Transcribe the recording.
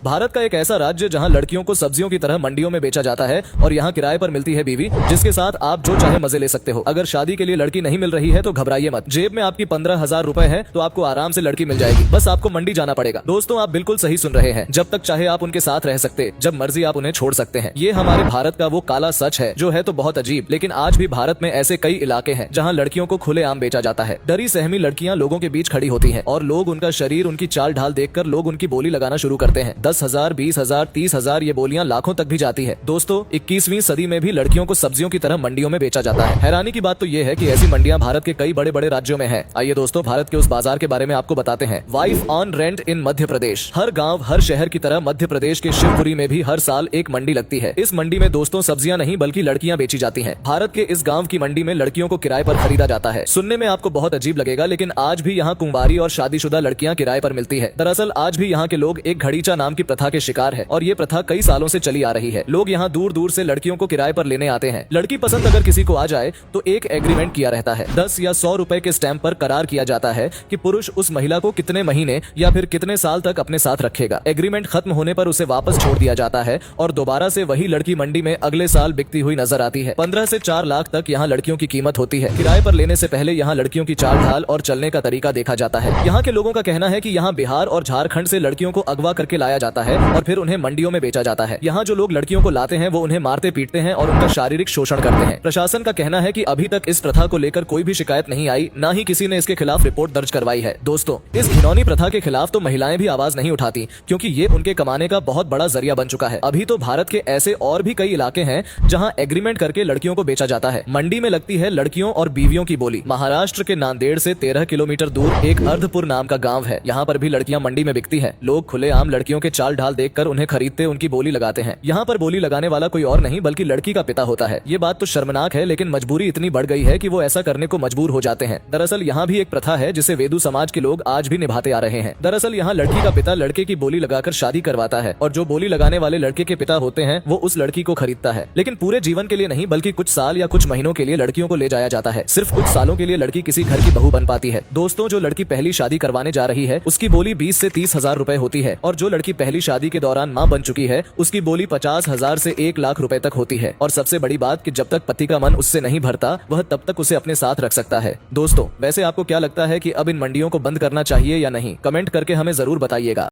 भारत का एक ऐसा राज्य जहां लड़कियों को सब्जियों की तरह मंडियों में बेचा जाता है और यहां किराए पर मिलती है बीवी, जिसके साथ आप जो चाहे मजे ले सकते हो। अगर शादी के लिए लड़की नहीं मिल रही है तो घबराइए मत। जेब में आपकी 15,000 रुपए है तो आपको आराम से लड़की मिल जाएगी, बस आपको मंडी जाना पड़ेगा। दोस्तों, आप बिल्कुल सही सुन रहे हैं। जब तक चाहे आप उनके साथ रह सकते, जब मर्जी आप उन्हें छोड़ सकते हैं। ये हमारे भारत का वो काला सच है जो है तो बहुत अजीब, लेकिन आज भी भारत में ऐसे कई इलाके हैं जहाँ लड़कियों को खुलेआम बेचा जाता है। डरी सहमी लड़कियां लोगों के बीच खड़ी होती हैं और लोग उनका शरीर, उनकी चाल ढाल देखकर लोग उनकी बोली लगाना शुरू करते हैं। 10,000, 20,000, 30,000 ये बोलियां लाखों तक भी जाती है। दोस्तों, 21वीं सदी में भी लड़कियों को सब्जियों की तरह मंडियों में बेचा जाता है। हैरानी की बात तो ये है कि ऐसी मंडियां भारत के कई बड़े बड़े राज्यों में है। आइए दोस्तों, भारत के उस बाजार के बारे में आपको बताते हैं। वाइफ ऑन रेंट इन मध्य प्रदेश। हर गाँव, हर शहर की तरह मध्य प्रदेश के शिवपुरी में भी हर साल एक मंडी लगती है। इस मंडी में दोस्तों सब्जियां नहीं बल्कि लड़कियां बेची जाती हैं। भारत के इस गांव की मंडी में लड़कियों को किराए पर खरीदा जाता है। सुनने में आपको बहुत अजीब लगेगा, लेकिन आज भी यहाँ कुंवारी और शादीशुदा लड़कियां किराए पर मिलती है। दरअसल आज भी यहाँ के लोग एक घड़ीचा नाम की प्रथा के शिकार है और ये प्रथा कई सालों से चली आ रही है। लोग यहाँ दूर दूर से लड़कियों को किराए पर लेने आते हैं। लड़की पसंद अगर किसी को आ जाए तो एक एग्रीमेंट किया रहता है। 10 या 100 रुपए के स्टैंप पर करार किया जाता है कि पुरुष उस महिला को कितने महीने या फिर कितने साल तक अपने साथ रखेगा। एग्रीमेंट खत्म होने पर उसे वापस छोड़ दिया जाता है और दोबारा से वही लड़की मंडी में अगले साल बिकती हुई नजर आती है। 15 से 4 लाख तक यहाँ लड़कियों की कीमत होती है। किराए पर लेने से पहले यहाँ लड़कियों की चाल ढाल और चलने का तरीका देखा जाता है। यहाँ के लोगों का कहना है कि यहाँ बिहार और झारखंड से लड़कियों को अगवा करके लाया जाता है और फिर उन्हें मंडियों में बेचा जाता है। यहाँ जो लोग लड़कियों को लाते हैं वो उन्हें मारते पीटते हैं और उनका शारीरिक शोषण करते हैं। प्रशासन का कहना है कि अभी तक इस प्रथा को लेकर कोई भी शिकायत नहीं आई, ना ही किसी ने इसके खिलाफ रिपोर्ट दर्ज करवाई है। दोस्तों, इस घिनौनी प्रथा के खिलाफ तो महिलाएं भी आवाज नहीं उठाती, क्योंकि ये उनके कमाने का बहुत बड़ा जरिया बन चुका है। अभी तो भारत के ऐसे और भी कई इलाके हैं जहाँ एग्रीमेंट करके लड़कियों को बेचा जाता है। मंडी में लगती है लड़कियों और बीवियों की बोली। महाराष्ट्र के नांदेड़ से 13 किलोमीटर दूर एक अर्धपुर नाम का गांव है। यहाँ पर भी लड़कियां मंडी में बिकती हैं। लोग खुलेआम लड़कियों के चाल ढाल देखकर उन्हें खरीदते, उनकी बोली लगाते हैं। यहाँ पर बोली लगाने वाला कोई और नहीं बल्कि लड़की का पिता होता है। ये बात तो शर्मनाक है, लेकिन मजबूरी इतनी बढ़ गई है कि वो ऐसा करने को मजबूर हो जाते हैं। दरअसल यहाँ भी एक प्रथा है जिसे वेदू समाज के लोग आज भी निभाते आ रहे हैं। दरअसल यहाँ लड़की का पिता लड़के की बोली लगाकर शादी करवाता है और जो बोली लगाने वाले लड़के के पिता होते हैं वो उस लड़की को खरीदता है। लेकिन पूरे जीवन के लिए नहीं बल्कि कुछ साल या कुछ महीनों के लिए लड़कियों को ले जाया जाता है। सिर्फ कुछ सालों के लिए लड़की किसी घर की बहू बन पाती है। दोस्तों, जो लड़की पहली शादी करवाने जा रही है उसकी बोली 20 से 30,000 रुपए होती है और जो लड़की पहली शादी के दौरान मां बन चुकी है उसकी बोली 50,000 से 1 लाख रुपए तक होती है। और सबसे बड़ी बात कि जब तक पति का मन उससे नहीं भरता वह तब तक उसे अपने साथ रख सकता है। दोस्तों, वैसे आपको क्या लगता है कि अब इन मंडियों को बंद करना चाहिए या नहीं? कमेंट करके हमें जरूर बताइएगा।